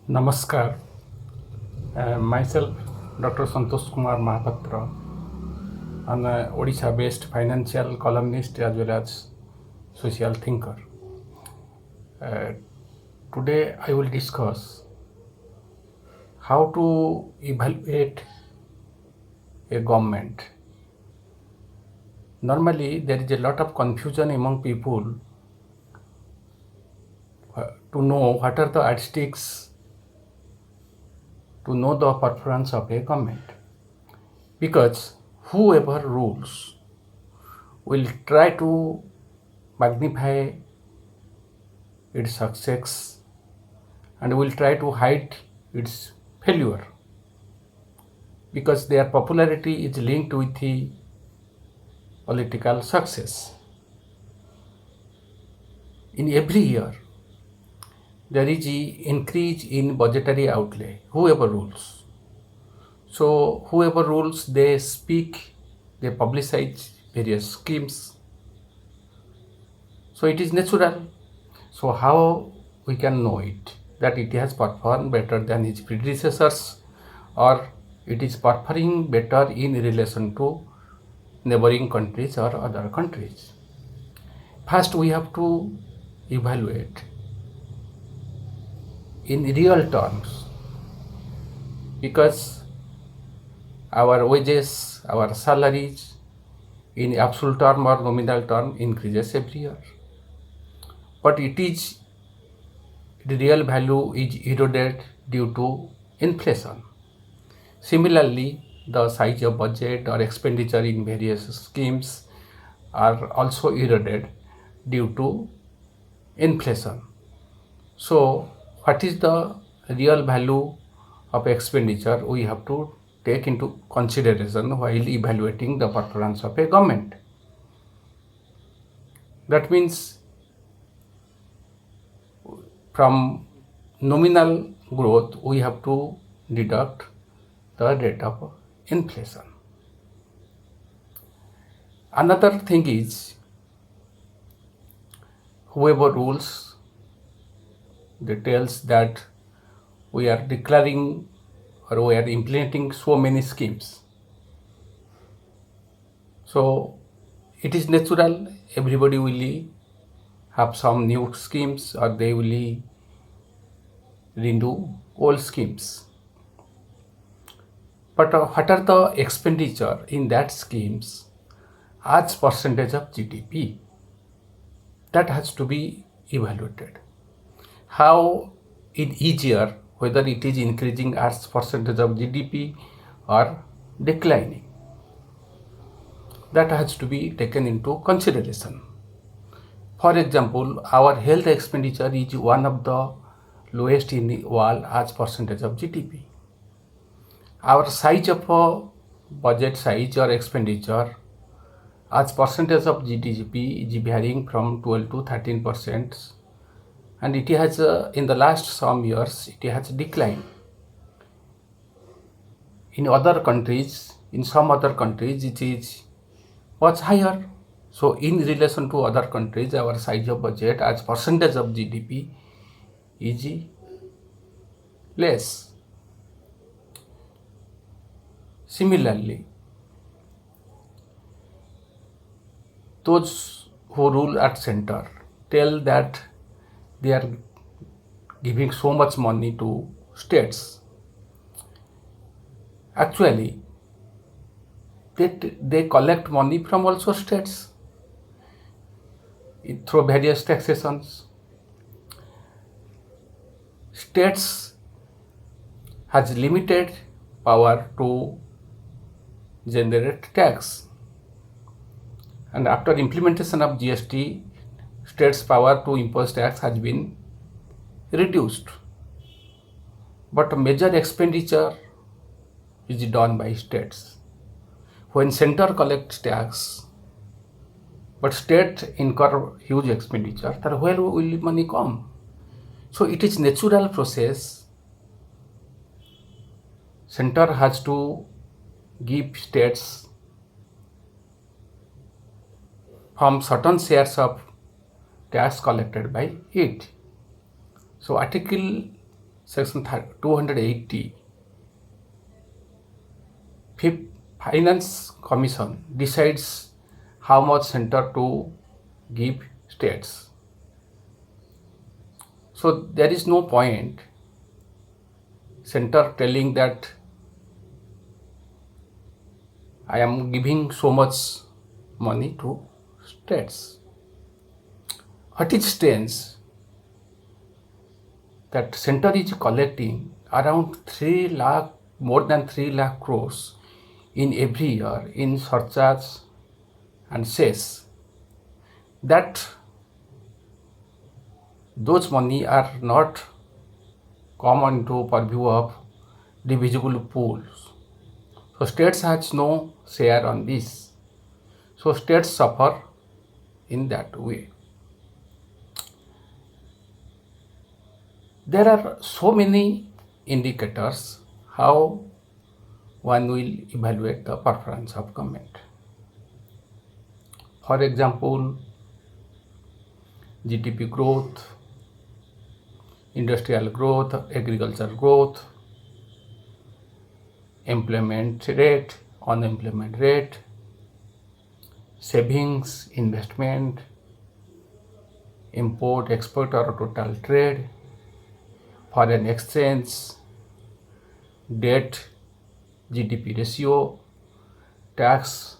Namaskar. Myself, Dr. Santosh Kumar Mahapatra. I'm a Odisha-based financial columnist as well as social thinker. Uh, Today, I will discuss how to evaluate a government. Normally, there is a lot of confusion among people to know what are the yardsticks to know the performance of a government. Because whoever rules will try to magnify its success and will try to hide its failure because their popularity is linked with the political success. In every year, there is an increase in budgetary outlay, whoever rules. So, whoever rules, they speak, they publicize various schemes. So, it is natural. So, how we can know it? That it has performed better than its predecessors or it is performing better in relation to neighboring countries or other countries. First, we have to evaluate in real terms because our wages, our salaries in absolute term or nominal term increases every year. But the real value is eroded due to inflation. Similarly, the size of budget or expenditure in various schemes are also eroded due to inflation. So, what is the real value of expenditure we have to take into consideration while evaluating the performance of a government? That means from nominal growth we have to deduct the rate of inflation. Another thing is whoever rules they tells that we are declaring or we are implementing so many schemes. So it is natural everybody will have some new schemes or they will renew old schemes. But what are the expenditure in that schemes as percentage of GDP? That has to be evaluated. How in each year whether it is increasing as percentage of GDP or declining. That has to be taken into consideration. For example, our health expenditure is one of the lowest in the world as percentage of GDP. Our size of budget size or expenditure as percentage of GDP is varying from 12 to 13%, and it has in the last some years it has declined. In some other countries it is much higher. So in relation to other countries, our size of budget as percentage of GDP is less. Similarly, those who rule at center tell that they are giving so much money to states. Actually, they collect money from also states through various taxations. States has limited power to generate tax, and after implementation of GST, states' power to impose tax has been reduced. But major expenditure is done by states. When center collects tax, but state incur huge expenditure, then where will money come? So it is natural process. Center has to give states from certain shares of tax collected by it. So Article section 280, Finance Commission decides how much center to give states. So there is no point center telling that I am giving so much money to states. What is strange that center is collecting around 3 lakh, more than 3 lakh crores in every year in surcharge and cess. That those money are not come into purview of divisible pools. So states has no share on this. So states suffer in that way. There are so many indicators how one will evaluate the performance of government. For example, GDP growth, industrial growth, agriculture growth, employment rate, unemployment rate, savings, investment, import, export or total trade, foreign exchange, debt, GDP ratio, tax,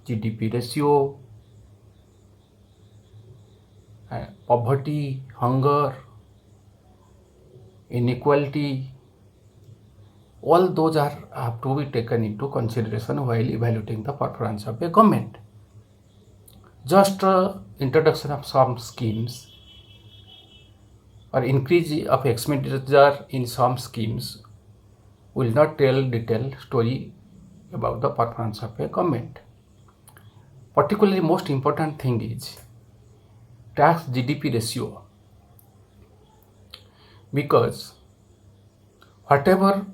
GDP ratio, poverty, hunger, inequality, all those have to be taken into consideration while evaluating the performance of a government. Just introduction of some schemes or increase of expenditure in some schemes will not tell detailed story about the performance of a government. Particularly most important thing is tax GDP ratio, because whatever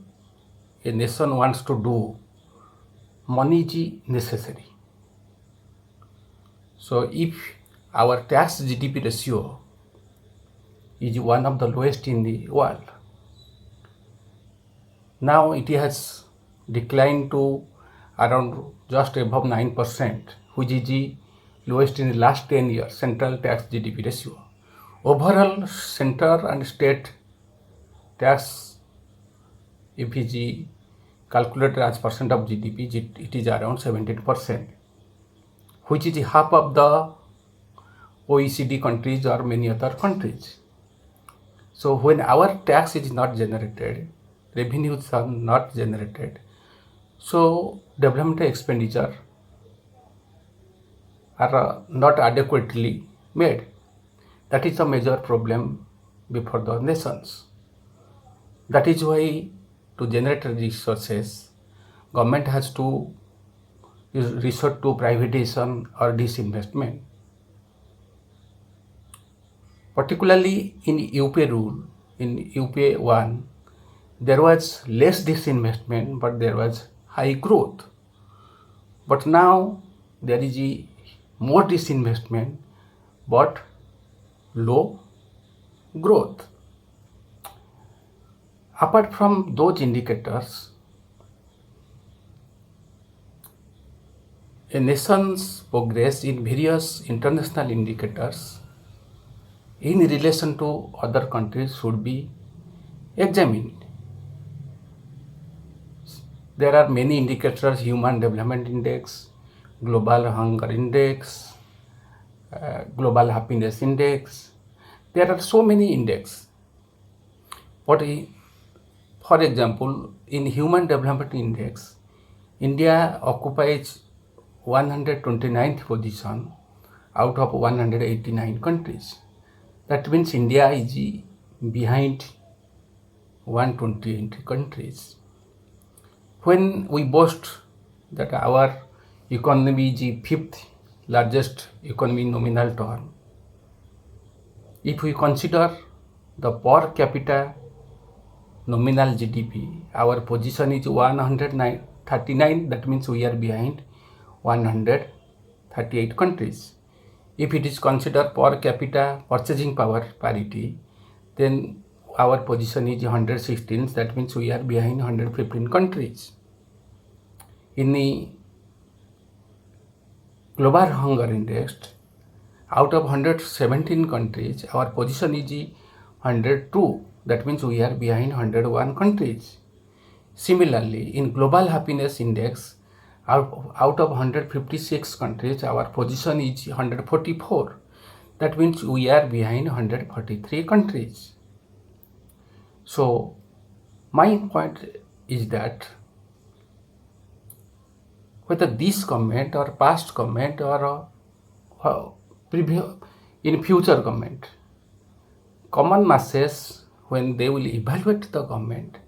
a nation wants to do, money is necessary. So if our tax GDP ratio is one of the lowest in the world, now it has declined to around just above 9%, which is the lowest in the last 10 years, central tax GDP ratio. Overall, center and state tax, if it is calculated as percent of GDP, it is around 17%, which is half of the OECD countries or many other countries. So when our tax is not generated, revenues are not generated, so development expenditure are not adequately made. That is a major problem before the nations. That is why to generate resources, government has to resort to privatization or disinvestment. Particularly in UPA rule, in UPA 1, there was less disinvestment, but there was high growth. But now there is more disinvestment, but low growth. Apart from those indicators, a nation's progress in various international indicators in relation to other countries should be examined. There are many indicators: Human Development Index, Global Hunger Index, Global Happiness Index. There are so many indexes. But for example, in Human Development Index, India occupies 129th position out of 189 countries. That means India is behind 128 countries. When we boast that our economy is the fifth largest economy in nominal term, if we consider the per capita nominal GDP, our position is 139, that means we are behind 138 countries. If it is considered per capita purchasing power parity, then our position is 116, that means we are behind 115 countries. In the Global Hunger Index, out of 117 countries, our position is 102, that means we are behind 101 countries. Similarly, in Global Happiness Index, out of 156 countries, our position is 144. That means we are behind 143 countries. So, my point is that whether this comment or past comment or in future comment, common masses, when they will evaluate the government,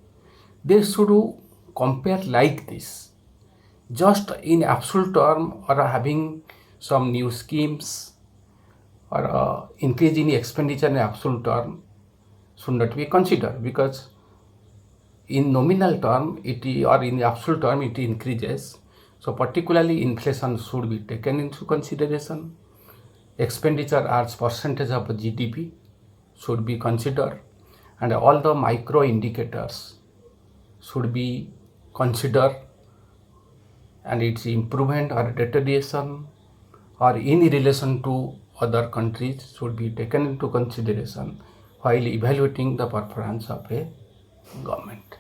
they should compare like this. Just in absolute term or having some new schemes or increase in expenditure in absolute term should not be considered, because in nominal term or in absolute term it increases. So particularly inflation should be taken into consideration. Expenditure as percentage of GDP should be considered, and all the micro indicators should be considered, and its improvement or deterioration or in relation to other countries should be taken into consideration while evaluating the performance of a government.